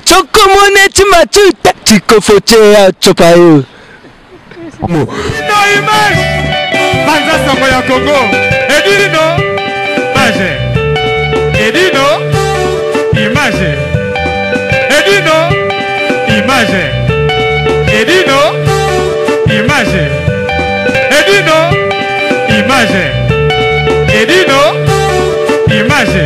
Chokomone chimatuta chikofochea chopayo. No image. Banza Soko ya Congo. Edino. Image. Edino. Image. Edino. Image. Edino. Image. Edino. Image. Edino. Image.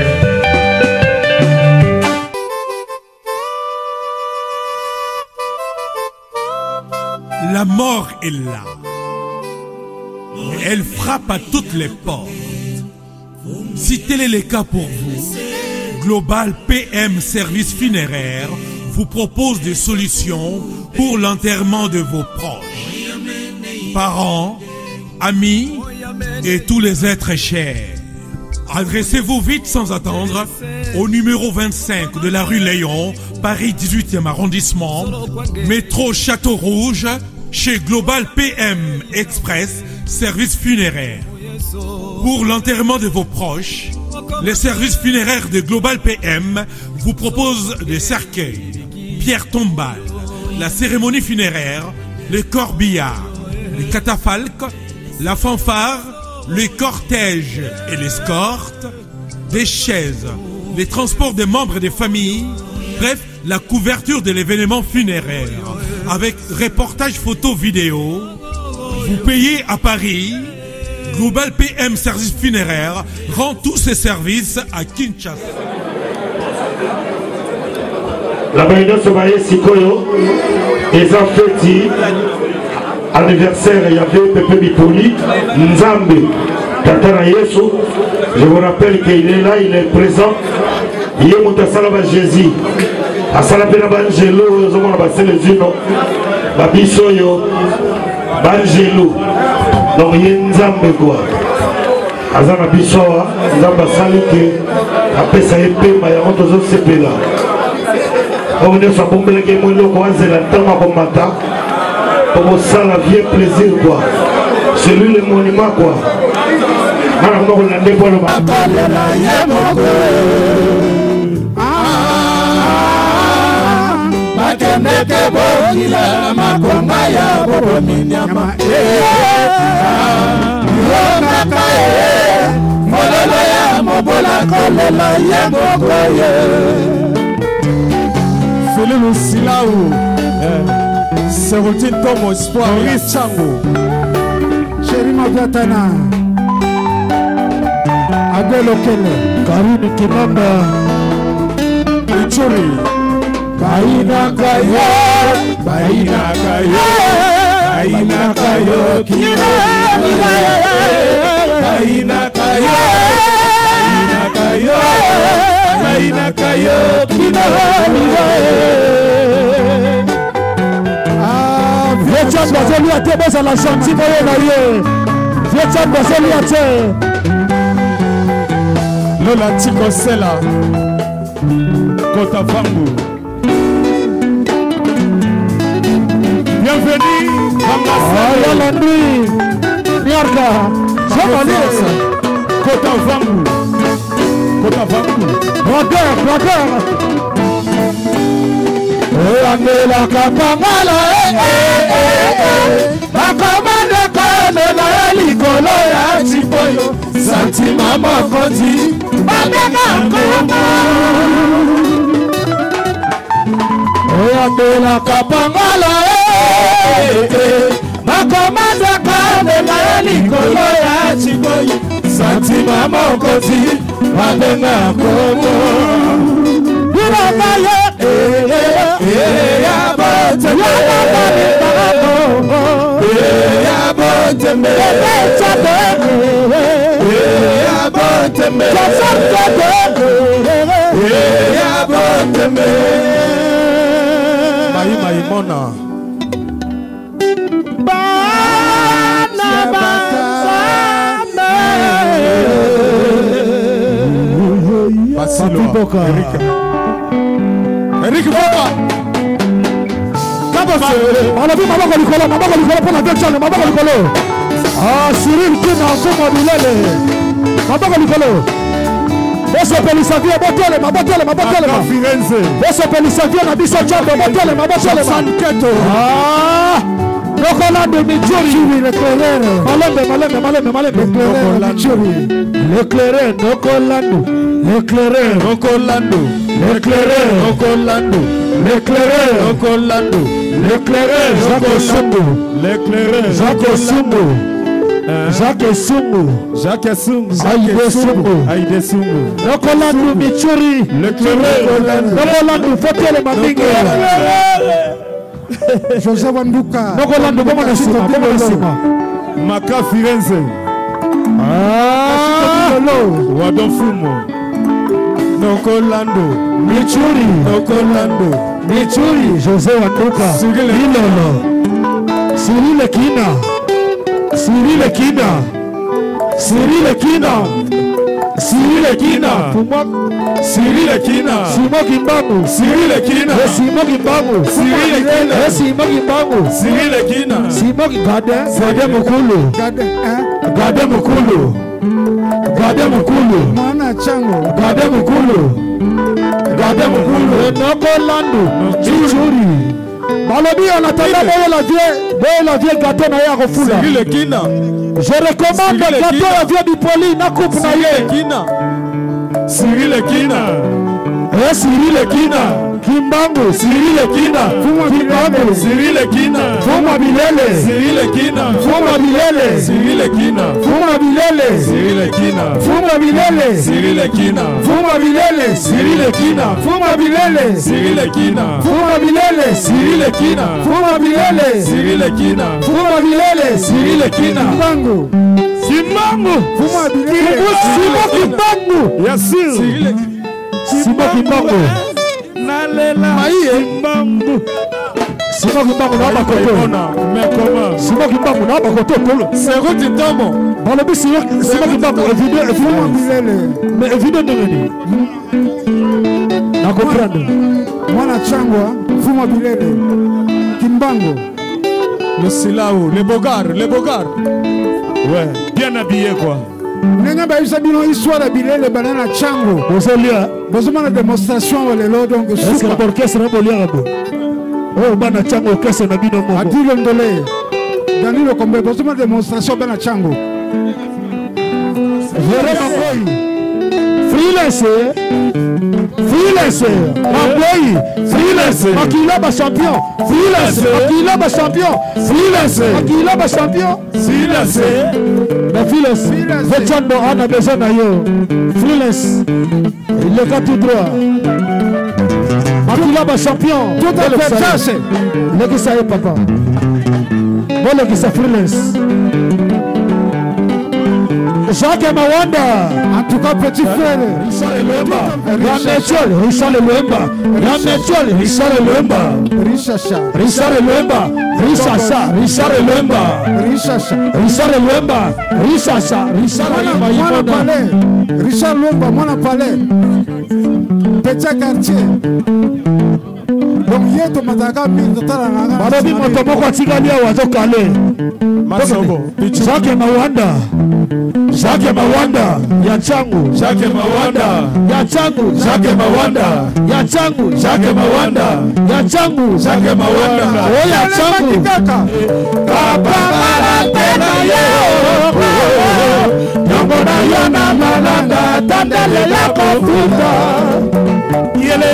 La mort est là. Elle frappe à toutes les portes. Si tel est le cas pour vous, Global PM Service Funéraire vous propose des solutions pour l'enterrement de vos proches, parents, amis et tous les êtres chers. Adressez-vous vite sans attendre au numéro 25 de la rue Léon, Paris 18e arrondissement, métro Château Rouge, chez Global PM Express, service funéraire. Pour l'enterrement de vos proches, les services funéraires de Global PM vous proposent des cercueils, pierres tombales, la cérémonie funéraire, le corbillard, les catafalques, la fanfare, les cortèges et l'escorte, des chaises, les transports des membres des familles, bref, la couverture de l'événement funéraire, avec reportage photo vidéo. Vous payez à Paris. Global PM Service Funéraire rend tous ses services à Kinshasa. La Baïna Sobaye Sikoyo, Eza Feti, anniversaire, il y avait Pepe Bipoli, Nzambe, Tatana Yesu. Je vous rappelle qu'il est là, il est présent. Il est monté à Salaba Jésus. À Salapena Banjelo, nous avons passé les unes. Babisoyo, Banjelo. Donc il y a Nzambe quoi. Azana Bisoa, Nzamba Salike, après ça est payé, mais il y a un autre CP là. On est sur la bombe, il y a un autre c'est la tama comme matin. Pour ça, la vie plaisir quoi. C'est lui le monument quoi. Madame, on a dévoilé. Makemeke bokila makonga ya bobo minyama Yonaka mololo ya mobola kolela ya mokoye Philippe Silaou c'est routine comme espoir Richango Chéri Magatana Agolo Kele Karine Kimamba Ichuri Baina kayo, baina kayo, baina kayo, kina baina kayo, baina kayo, baina kayo, kina Ah, viens passer lui à te bas à la chantier pour marier. Viens passer lui à te. Lola Tico Sela, Kota Vangu. Bienvenue à la nuit. Miarka, Jamalise, Kota Vangu, Kota Vangu, Brader. Angela Kapamala, Akamanda Kanela, Likolo ya Chipoyo, Santima Makoti, Babena Koma. Angela Kapamala, Akamanda Kanela, Likolo ya Chipoyo, Santima Makoti, Babena Koma. Eric Boka. On a vu Maman Kolikolo pour la deuxième, Maman Kolikolo. Ah, Cyril qui n'a pas Maman Kolikolo. bosepelisa vie botelema bosepelisa vie na biso jambo botelema Rokolando Michuri, l'éclaireur. Malembe. L'éclaireur, Rokolando. L'éclaireur, Rokolando. L'éclaireur, Rokolando. L'éclaireur, Rokolando. L'éclaireur, Jacques Sungu. L'éclaireur, Jacques Sungu. Aïde Sungu. Rokolando Michuri. L'éclaireur, Rokolando, faut-il le mandingue. José Wanduka. Nokolando bongo na sima. Maka Firenze. Wadofumo. Nokolando. Michuri. José Wanduka. Ilolo. Cyril Kina. Simon Kimbangu. Gade Mukulu. Mwana Chango. Gade Mukulu. Nokolando. Michuri. Balobi on attendait la vieille gâteau na ya refula. Je recommande le gâteau la vieille Bipoli na coupe na ye. Cyril Kina. Kimbangu. Cyril Kina. Fuma Bilele. Cyril Kina. Fuma Bilele. Cyril Kina. Fuma Bilele. Cyril Kina. Fuma Bilele. Cyril Kina. Fuma Bilele. Cyril Kina. Fuma Bilele. Cyril Kina. Fuma Bilele. Cyril Kina. Fuma Bilele. Cyril Kina. Fuma Bilele. Cyril Kina. Kimbangu. Fuma Bilele. Kimbangu. Yassir. Simon Kimbangu. Nalela. Simon Kimbangu na bakoto. Simon Kimbangu na bakoto tolo. C'est route tombo. Balobi Simon Kimbangu évident. Mais évident de venir. Na comprendre. Mwana Changwa, Fuma Bilele. Kimbangu. Le Silao, les Bogards. Ouais, bien habillé quoi. Nenga ba isabino histoire de Bilele banana Chango. Bozolia. Bozoma na démonstration wala lo donc est-ce que l'orchestre na bolia rabo. Oh bana Chango orchestre na bino mo. Adilo ndole. Danilo kombe bozoma démonstration bana Chango. Vraiment boy. Freelancer. Makilaba champion. Mais freelance. Vechando on a besoin de yo. Freelance. Il le fait tout droit. Makilaba champion. Tout à fait ça. Le qui ça est papa. Bon le qui ça freelance. Jacques Mawanda. En tout cas, petit frère. Richard Lemba. Mon palais. Petit quartier. Donc, il y a un mataka, il Jacques Mawanda, Yachangu, Jacques Mawanda, Yachangu, Jacques Mawanda, Yachangu, Jacques Mawanda, Yachangu, Jacques Mawanda, oh Yachangu, Kapamala tena yo, Yambona yana malanda, tandele la kofuta, yele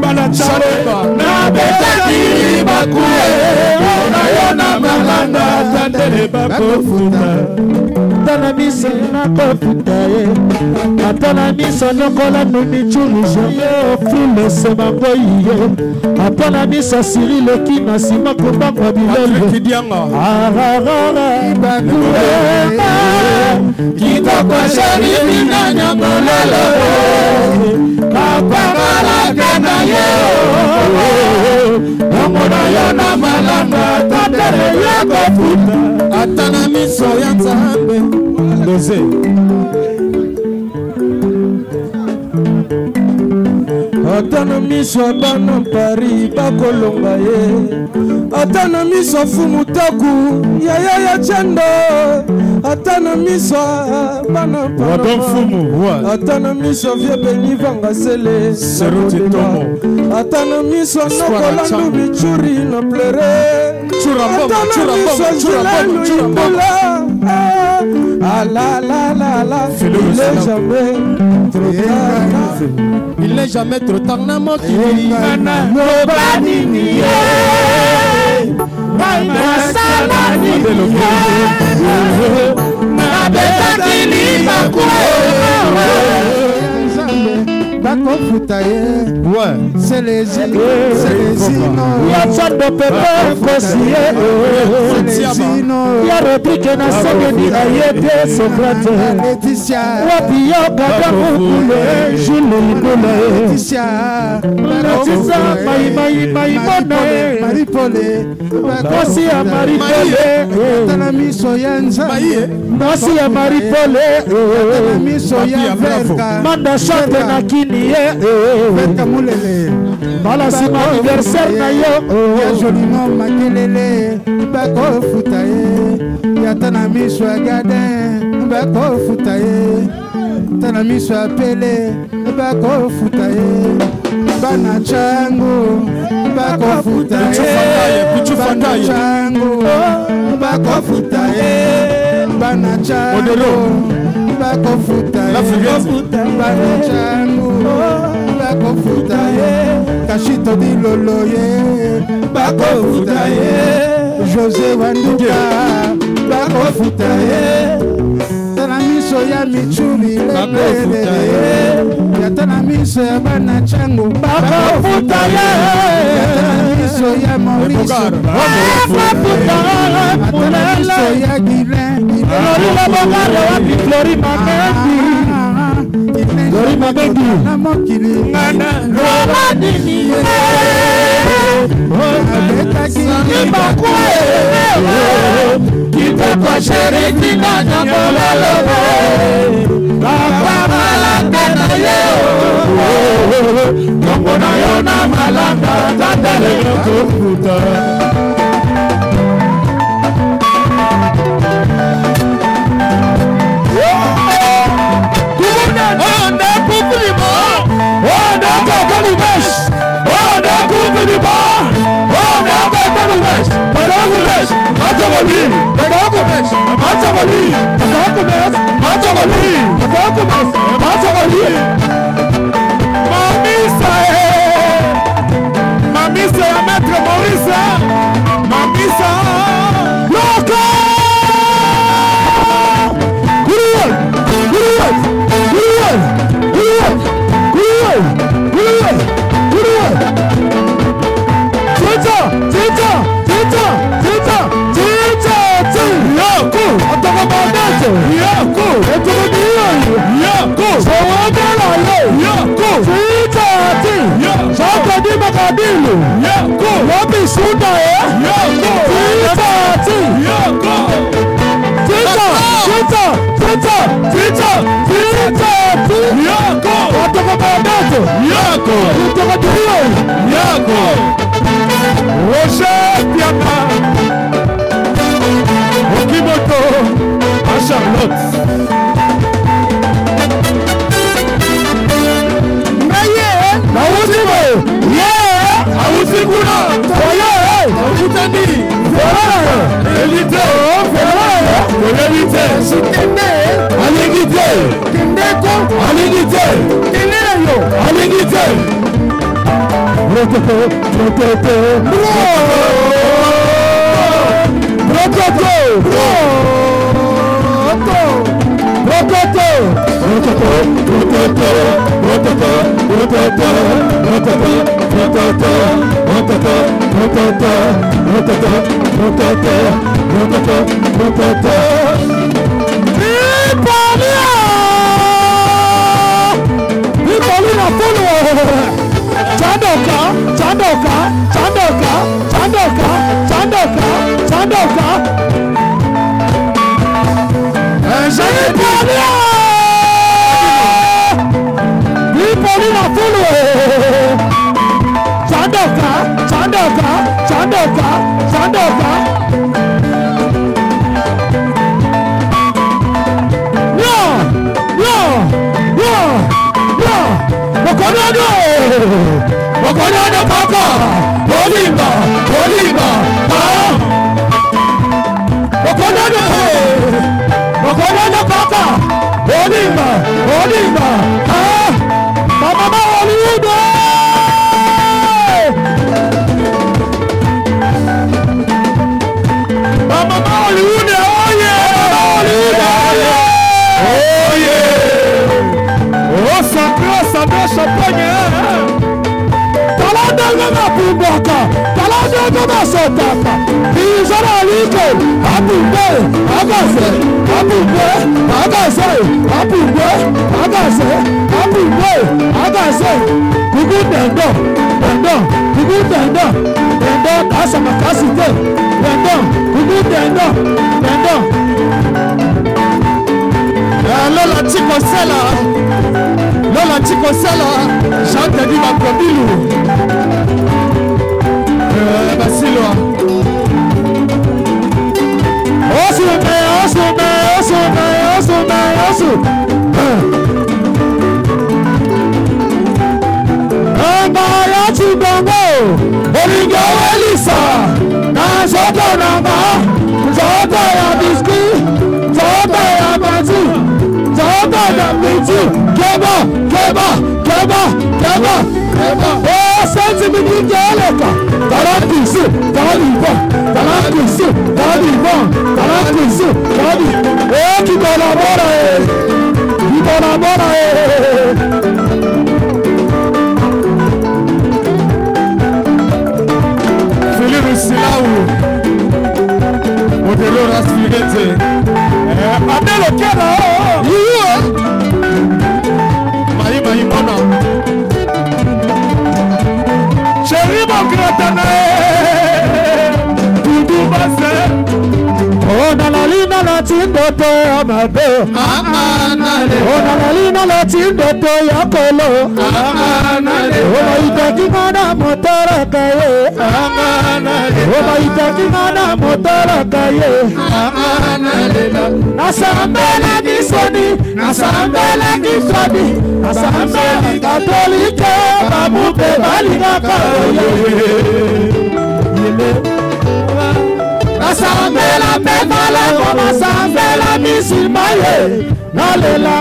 balachare, na betaki bakue, yana malanda, tandele bakofuta. Atana miso na kofuta ye Atana miso nyokola numichuru Jeye ofile se mangoyi ye Atana miso Cyril Kina Sima kubangwa bilele Ibakuema Kito kwa sharifi na nyangolele Kapamala kena ye Yamona yona malanga Tatere ya kofuta Atana miso ya nzambe Doze Atana miso bana Paris bakolonga ye Atana miso fumutaku yaya ya chendo atana miso bana Wadon fumu atana miso vie beni vanga sele Seruti tomo atana miso nokolandu bichuri no plere atana miso jelenu yimbola la la la la il n'est jamais trop tard na mokili lobani niye c'est les voilà c'est mon anniversaire na yo joliment makelele bako futaye ya tana miso gade bako futaye tana miso apele bako futaye bana changu bako futaye bana changu bako futaye bana changu bako futaye bana changu bako futaye kashito diloloye bako futaye José Wanduka bako futaye tana miso ya michuri bako futaye ya tana miso ya bana changu bako futaye ya tana miso ya Mauricio bako futaye tana miso ya Guilain Flori Mamendi Flori Mamendi na mokili ngana Romani ni Kitoko sheriti na nyamolalo Baba tena yeo Kongo na yona malanga Tatele yokufuta Mamisa ya maître Maurice Mamisa Loco Roger Piana Okimoto à Charlotte Maye Nausimo Yeah Ausikuna Toye Autani Elite Elite Sutende Aligite Kendeko Aligite Keneyo Aligite Bokonana kaka Bolimba Bolimba Bokonana kaka Bolimba Bolimba Mama Hollywood Mama Hollywood oh yeah Hollywood oh yeah oh Sandra champagne Talanda ngama pumbaka Talanda ngama sotaka Bizara liko Apumbe Agase Apumbe Agase Apumbe Agase Apumbe Agase Kugu dendo Dendo Kugu dendo Dendo Asa makasite Dendo Kugu dendo Dendo Lola Chico Sela Lola Chico Sela Chante di Makobilu Basilo Osume Osume Osume Osume Osume Ambaya Chibongo Olingo Elisa Na Zoto Nanga Zoto ya Biscuit Zoto ya Batu Zoto ya Bitu Keba Keba Keba Keba Keba Oh Senti Mini Geleka Tarakisi Talibon Tarakisi Talibon Tarakisi Talibon Oh Kibolabora Kibolabora Philippe Silaou Modelo Rasfigete Adelo Kera Mahi Mona Chéri mon gratane Doudou Basse Oh Nalalina la tindoto Amado Amanale Oh Nalalina la tindoto Yakolo Amanale Oh Maitaki Mana Motara Kaye Amanale Oh Maitaki Mana Motara Kaye Amanale Nasambela Gisoni Nasambela Gisoni Nasambela Katolike Babupe Balina Kaye Nasambela Befala Nasambela Misimaye Nalela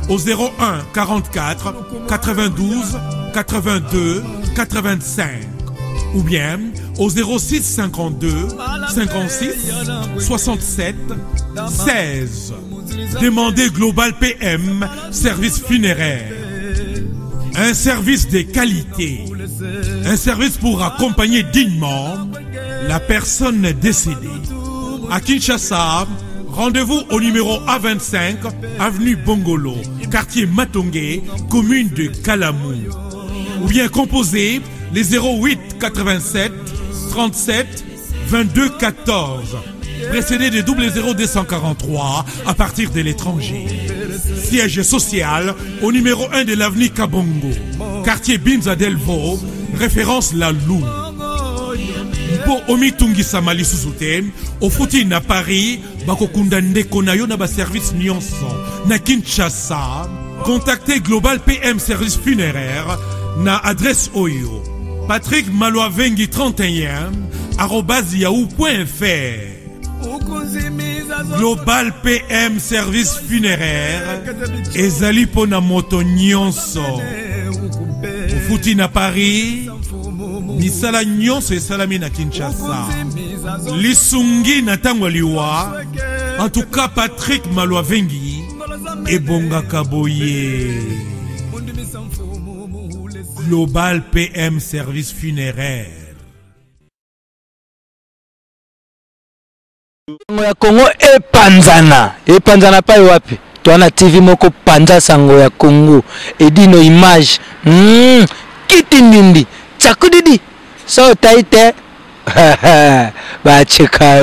au 01 44 92 82 85 ou bien au 06 52 56 67 16. Demandez Global PM, service funéraire. Un service de qualité. Un service pour accompagner dignement la personne décédée. À Kinshasa, rendez-vous au numéro A25, avenue Bongolo, quartier Matongé, commune de Kalamou. Ou bien composez les 08 87 37 22 14, précédé de 00243 à partir de l'étranger. Siège social au numéro 1 de l'avenue Kabongo, quartier Binza Delvo, référence La Lou. Mpo omitungi samali suzute, ofuti na Paris, bakokunda ndeko na yo na ba service nyonso. Na Kinshasa, contactez Global PM Service Funéraire na adresse Oyo. Patrick Maloavengi 31 @yahoo.fr. Global PM Service Funéraire ezali pona moto nyonso. Ofuti na Paris, misala nyonso esalami na Kinshasa. Lisungi na tango liwa. En tout cas, Patrick Maloavengi ebonga kaboye. Global PM Service Funéraire. Sango ya Congo epanzana pa wapi? Tuana TV moko panza sango ya Congo edino image kiti ndindi chakudidi so taite ba cheka